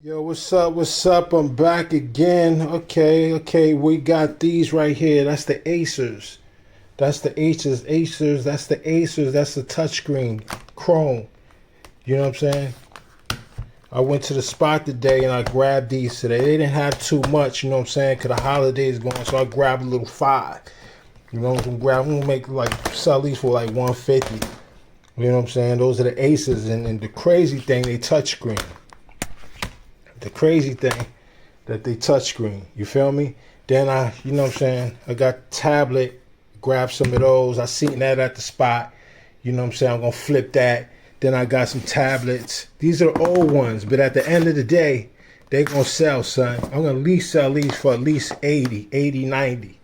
Yo, what's up? What's up? I'm back again. Okay. We got these right here. That's the Acers. That's the Acers. That's the Acers. That's the touchscreen Chrome. You know what I'm saying? I went to the spot today and I grabbed these today. They didn't have too much, you know what I'm saying? Because the holidays going, so I grabbed a little 5. You know, I'm gonna make sell these for like 150. You know what I'm saying? Those are the Acers, and the crazy thing, they touchscreen. The crazy thing that they touchscreen. You feel me? Then you know what I'm saying? I got tablet, grab some of those. I seen that at the spot. You know what I'm saying? I'm gonna flip that. Then I got some tablets. These are old ones, but at the end of the day, they gonna sell, son. I'm gonna at least sell these for at least 80, 90.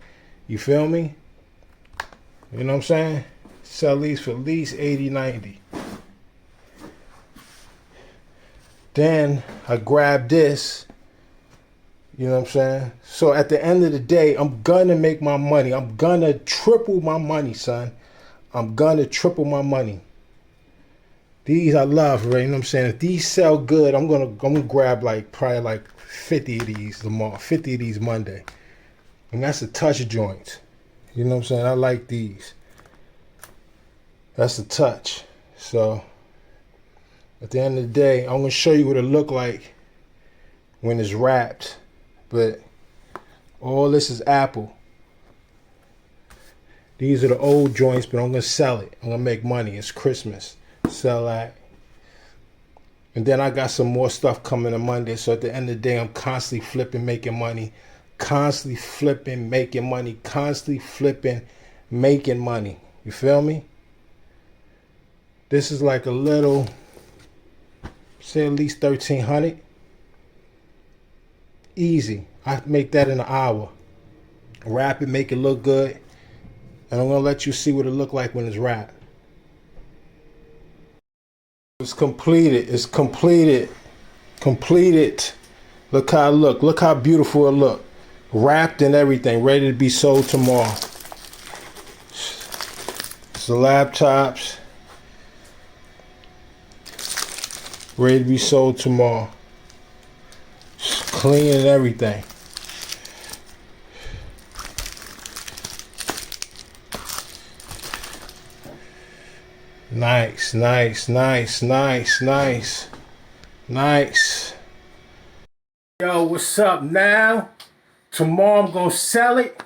You feel me? You know what I'm saying? Sell these for at least 80, 90. Then I grabbed this, you know what I'm saying? So at the end of the day, I'm gonna make my money. I'm gonna triple my money, son. I'm gonna triple my money. These I love, right? You know what I'm saying? If these sell good, I'm gonna grab probably 50 of these tomorrow, 50 of these Monday. And that's the touch joints. You know what I'm saying? I like these. That's the touch. So at the end of the day, I'm gonna show you what it look like when it's wrapped. But all this is Apple. These are the old joints, but I'm gonna sell it. I'm gonna make money. It's Christmas. Sell that. And then I got some more stuff coming on Monday. So at the end of the day, I'm constantly flipping, making money. Constantly flipping, making money. Constantly flipping, making money. You feel me? This is like a little, say at least 1,300. Easy. I make that in an hour. Wrap it, make it look good. And I'm gonna let you see what it look like when it's wrapped. It's completed. It's completed. Completed. Look how it look. Look how beautiful it look. Wrapped and everything. Ready to be sold tomorrow. It's the laptops. Ready to be sold tomorrow. Clean and everything. Nice. Yo, what's up now? Tomorrow I'm gonna sell it.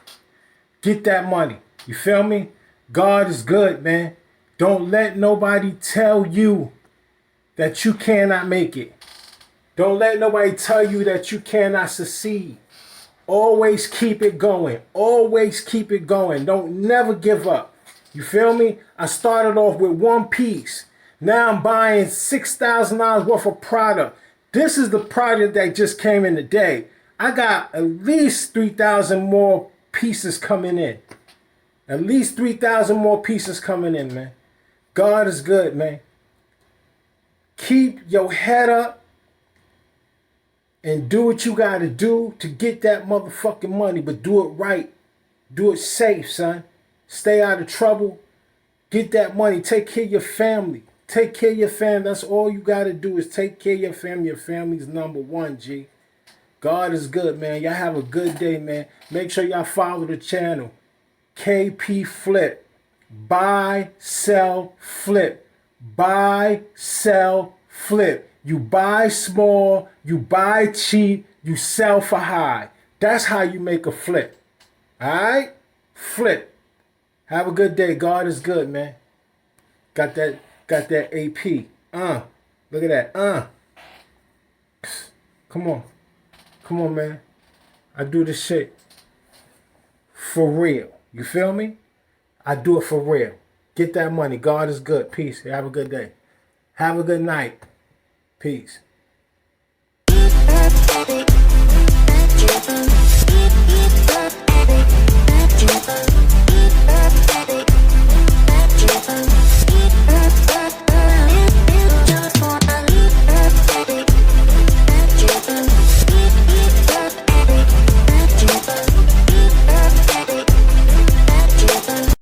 Get that money. You feel me? God is good, man. Don't let nobody tell you that you cannot make it. Don't let nobody tell you that you cannot succeed. Always keep it going. Always keep it going. Don't never give up. You feel me? I started off with one piece. Now I'm buying $6,000 worth of product. This is the product that just came in today. I got at least 3,000 more pieces coming in. At least 3,000 more pieces coming in, man. God is good, man. Keep your head up and do what you got to do to get that motherfucking money, but do it right. Do it safe, son. Stay out of trouble. Get that money. Take care of your family. Take care of your family. That's all you got to do is take care of your family. Your family's number one, G. God is good, man. Y'all have a good day, man. Make sure y'all follow the channel. KPFLIP. Buy, sell, flip. Buy, sell, flip. You buy small, you buy cheap, you sell for high. That's how you make a flip. All right? Flip. Have a good day. God is good, man. Got that AP. Look at that. Come on, man. I do this shit for real. You feel me? I do it for real. Get that money. God is good. Peace. Have a good day. Have a good night. Peace.